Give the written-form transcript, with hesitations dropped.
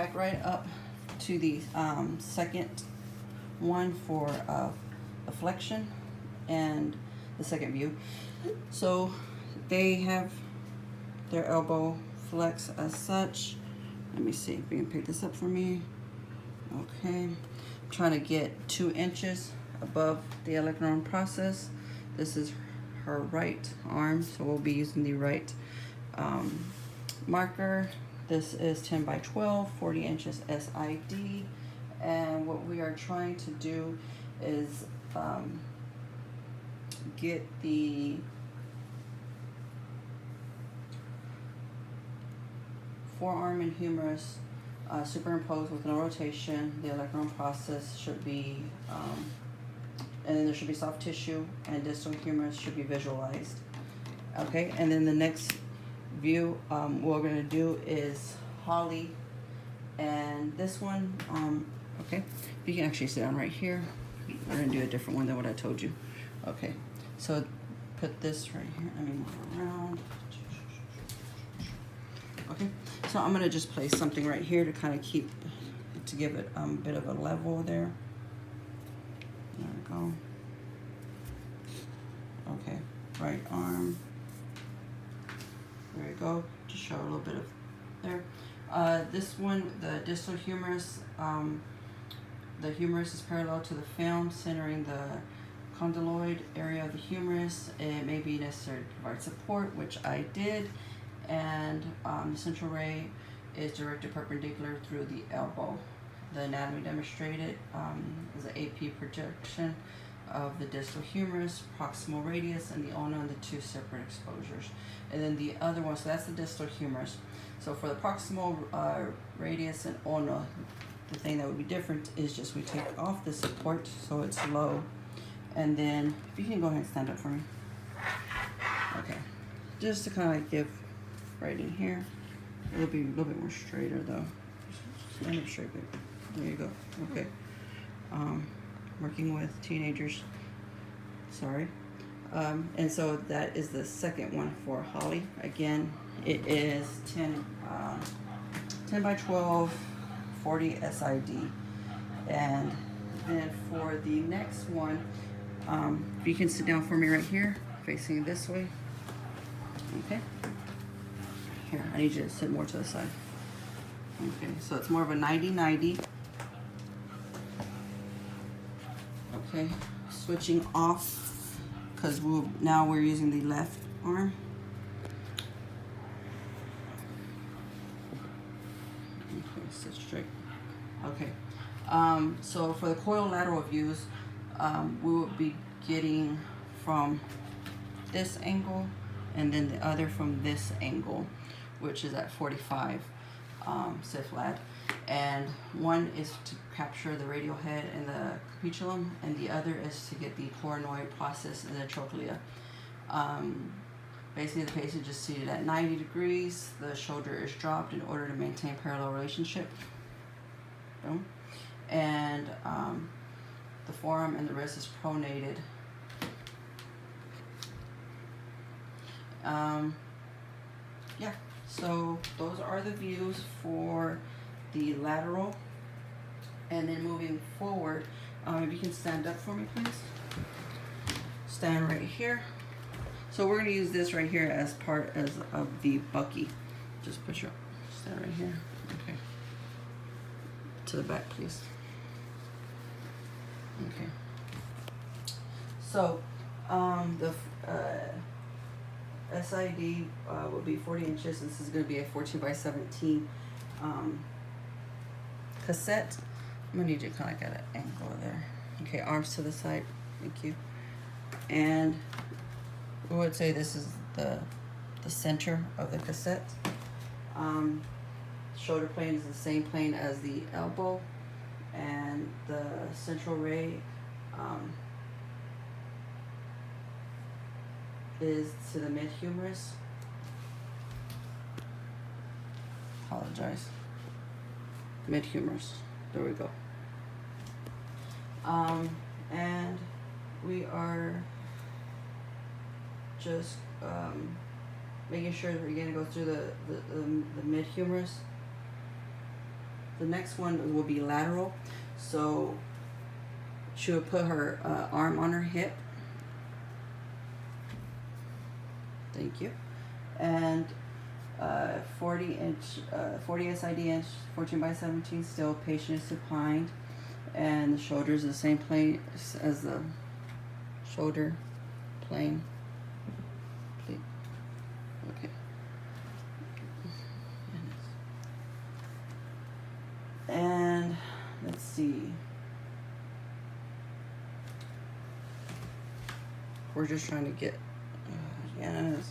Back right up to the second one for the flexion and the second view. So they have their elbow flex as such. Let me see if you can pick this up for me. Okay, I'm trying to get 2 inches above the electron process. This is her right arm, so we'll be using the right marker. This is 10 by 12, 40 inches SID. And what we are trying to do is get the forearm and humerus superimposed with no rotation. The electron process should be, and then there should be soft tissue, and distal humerus should be visualized. Okay, and then the next view what we're going to do is Holly, and this one okay, you can actually sit down right here. We're going to do a different one than what I told you. Okay, so put this right here. I mean, around. Okay, so I'm going to just place something right here to kind of keep, to give it a bit of a level there. There we go. Okay, right arm. There we go, to show a little bit of there. This one, the distal humerus, the humerus is parallel to the film, centering the condyloid area of the humerus. It may be necessary to provide support, which I did, and the central ray is directed perpendicular through the elbow. The anatomy demonstrated is an AP projection of the distal humerus, proximal radius, and the ulna, and the 2 separate exposures. And then the other one, so that's the distal humerus. So for the proximal radius and ulna, the thing that would be different is just we take off the support so it's low. And then, if you can go ahead and stand up for me. Okay, just to kind of give right in here. It'll be a little bit more straighter though. Stand up straight, baby. There you go. Okay. Working with teenagers. Sorry. And so that is the second one for Holly. Again, it is 10 by 12, 40 SID. And then for the next one, if you can sit down for me right here, facing this way. Okay. Here, I need you to sit more to the side. Okay, so it's more of a 90-90. Okay, switching off, because now we're using the left arm. Okay, sit straight. Okay, so for the coil lateral views, we will be getting from this angle, and then the other from this angle, which is at 45 CIFLAD. And one is to capture the radial head and the capitulum, and the other is to get the coronoid process in the trochlea. Basically, the patient is seated at 90 degrees. The shoulder is dropped in order to maintain parallel relationship. Boom. And the forearm and the wrist is pronated. Yeah, so those are the views for the lateral. And then moving forward, if you can stand up for me, please. Stand right here. So we're going to use this right here as part of the bucky. Just put your, stand right here. Okay. To the back, please. Okay. So the SID will be 40 inches. This is going to be a 14 by 17 cassette. I'm going to need you kind of at an angle there. Okay, arms to the side. Thank you. And we would say this is the center of the cassette. Shoulder plane is the same plane as the elbow, and the central ray is to the mid-humerus. Apologize. Mid-humerus. There we go. And we are just making sure that we're going to go through the mid-humerus. The next one will be lateral. So she would put her arm on her hip. Thank you. And 40 SID inch, 14 by 17 still. Patient is supine, and the shoulder is the same plane as the shoulder plane. Okay. And let's see. We're just trying to get. Yeah, it is.